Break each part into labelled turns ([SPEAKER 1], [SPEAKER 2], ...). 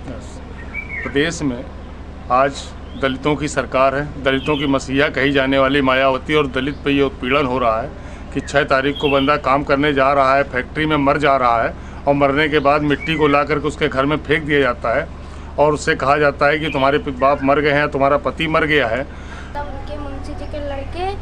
[SPEAKER 1] प्रदेश में आज दलितों की सरकार है। दलितों की मसीहा कही जाने वाली मायावती और दलित पे ये उत्पीड़न हो रहा है कि 6 तारीख को बंदा काम करने जा रहा है, फैक्ट्री में मर जा रहा है और मरने के बाद मिट्टी को ला करके उसके घर में फेंक दिया जाता है और उससे कहा जाता है कि तुम्हारे बाप मर गए हैं, तुम्हारा पति मर गया है।
[SPEAKER 2] तब उनके मुंशी जी के लड़के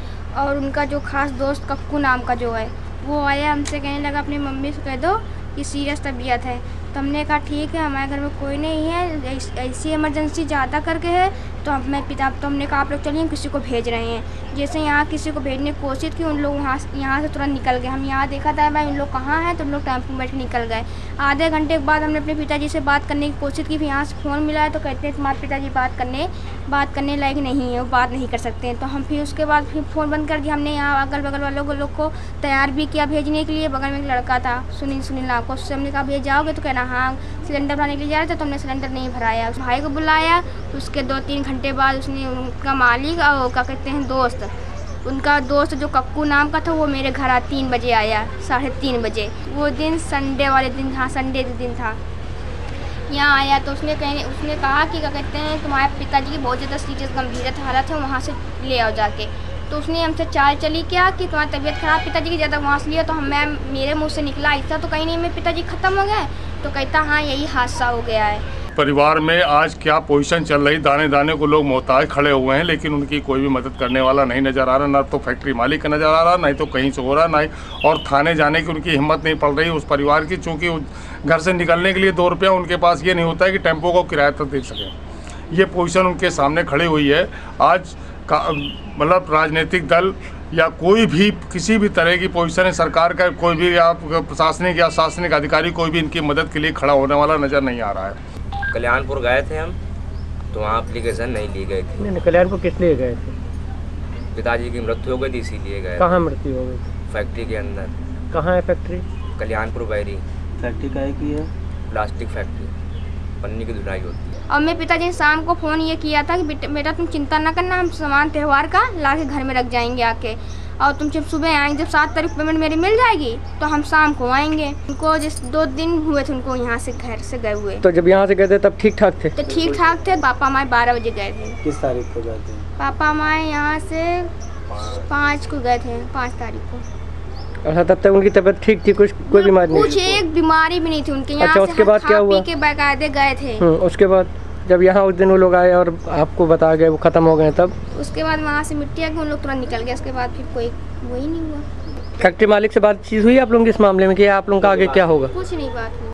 [SPEAKER 2] और उनका जो खास दोस्त कक्कू नाम का जो है वो आया, हमसे कहने लगा अपनी मम्मी से कह दो कि सीरियस तबीयत है। तो हमने कहा ठीक है, हमारे घर में कोई नहीं है, ऐसी इमरजेंसी ज़्यादा करके है तो हमने कहा आप लोग चलिए, हम किसी को भेज रहे हैं। जैसे यहाँ किसी को भेजने की कोशिश की, उन लोग यहाँ से तुरंत निकल गए। हम यहाँ देखा था भाई उन लोग कहाँ हैं, तो उन लोग टेम्पो में बैठ के निकल गए। आधे घंटे के बाद हमने अपने पिताजी से बात करने की कोशिश की, फिर यहाँ से फ़ोन मिला है तो कहते हैं तुम्हारे पिताजी बात करने लायक नहीं है, वो बात नहीं कर सकते हैं। तो हम फिर उसके बाद फिर फ़ोन बंद कर दिया। हमने यहाँ अगल बगल वालों लोग को तैयार भी किया भेजने के लिए। बगल में एक लड़का था सुनील नाम का, उससे हमने कहा भेज जाओगे, तो कहना हाँ सिलेंडर भराने के लिए जा रहे थे, तो हमने सिलेंडर नहीं भराया। उस भाई को बुलाया, उसके 2-3 घंटे बाद उसने उनका मालिक और क्या कहते हैं दोस्त, उनका दोस्त जो कक्कू नाम का था वो मेरे घर 3 बजे आया, 3:30 बजे। वो दिन संडे वाले दिन, हाँ संडे के दिन था। यहाँ आया तो उसने कहा कि क्या कहते हैं तुम्हारे पिताजी की बहुत ज़्यादा सीरियस गंभीर हालत है, वहाँ से ले आओ जाके। तो उसने हमसे चाल चली क्या कि तुम्हारी तबीयत ख़राब पिताजी की ज़्यादा, वहाँ से लिया। तो मेरे मुँह से निकला ऐसा तो कहीं नहीं मेरे पिताजी ख़त्म हो गए। तो कहता हाँ यही हादसा हो गया है।
[SPEAKER 1] परिवार में आज क्या पोजीशन चल रही, दाने दाने को लोग मोहताज खड़े हुए हैं, लेकिन उनकी कोई भी मदद करने वाला नहीं नज़र आ रहा। ना तो फैक्ट्री मालिक का नज़र आ रहा, नहीं तो कहीं से हो रहा, नहीं और थाने जाने की उनकी हिम्मत नहीं पड़ रही उस परिवार की। चूँकि घर से निकलने के लिए 2 रुपया उनके पास ये नहीं होता है कि टेम्पो को किराया तक दे सकें। ये पोजीशन उनके सामने खड़ी हुई है। आज का मतलब राजनीतिक दल या कोई भी किसी भी तरह की पोजीशन है, सरकार का कोई भी या प्रशासनिक या शासनिक अधिकारी कोई भी इनकी मदद के लिए खड़ा होने वाला नज़र नहीं आ रहा है।
[SPEAKER 3] कल्याणपुर गए थे हम, तो वहाँ एप्लीकेशन नहीं ली गई थी।
[SPEAKER 4] नहीं, कल्याणपुर किस लिए गए थे?
[SPEAKER 3] पिताजी की मृत्यु हो गई थी, इसीलिए गए।
[SPEAKER 4] कहाँ मृत्यु हो गई थी?
[SPEAKER 3] फैक्ट्री के अंदर।
[SPEAKER 4] कहाँ है फैक्ट्री?
[SPEAKER 3] कल्याणपुर बैरी।
[SPEAKER 4] फैक्ट्री काहे की है?
[SPEAKER 3] प्लास्टिक फैक्ट्री, पन्नी की धुलाई होती है।
[SPEAKER 2] और मैं पिताजी ने शाम को फ़ोन ये किया था कि बेटा तुम चिंता ना करना, हम सामान त्यौहार का ला के घर में रख जाएंगे आके, और तुम जब सुबह आएंगे, जब 7 तारीख पेमेंट मेरी मिल जाएगी तो हम शाम को आएंगे। उनको जिस 2 दिन हुए थे उनको यहाँ से घर से गए हुए।
[SPEAKER 4] तो जब यहाँ से गए थे तब ठीक ठाक थे?
[SPEAKER 2] तो ठीक ठाक थे। पापा हमारे 12 बजे गए थे।
[SPEAKER 4] किस तारीख को गए थे?
[SPEAKER 2] पापा हमारे यहाँ से 5 को गए थे, 5 तारीख को।
[SPEAKER 4] अच्छा, तब तक उनकी तबीयत ठीक थी, कोई बीमारी नहीं?
[SPEAKER 2] कुछ एक बीमारी भी नहीं थी उनके। यहाँ
[SPEAKER 4] अच्छा, उसके बाद क्या हुआ?
[SPEAKER 2] के बाकायदे गए थे।
[SPEAKER 4] उसके बाद जब यहाँ उस दिन वो लोग आए और आपको बता गए वो ख़त्म हो गए, तब
[SPEAKER 2] उसके बाद वहाँ से मिट्टी आके उन लोग तुरंत निकल गए। उसके बाद फिर कोई वही नहीं हुआ।
[SPEAKER 4] फैक्ट्री मालिक से बातचीत हुई आप लोगों की इस मामले में कि आप लोगों का आगे क्या होगा?
[SPEAKER 2] कुछ नहीं बात हुई।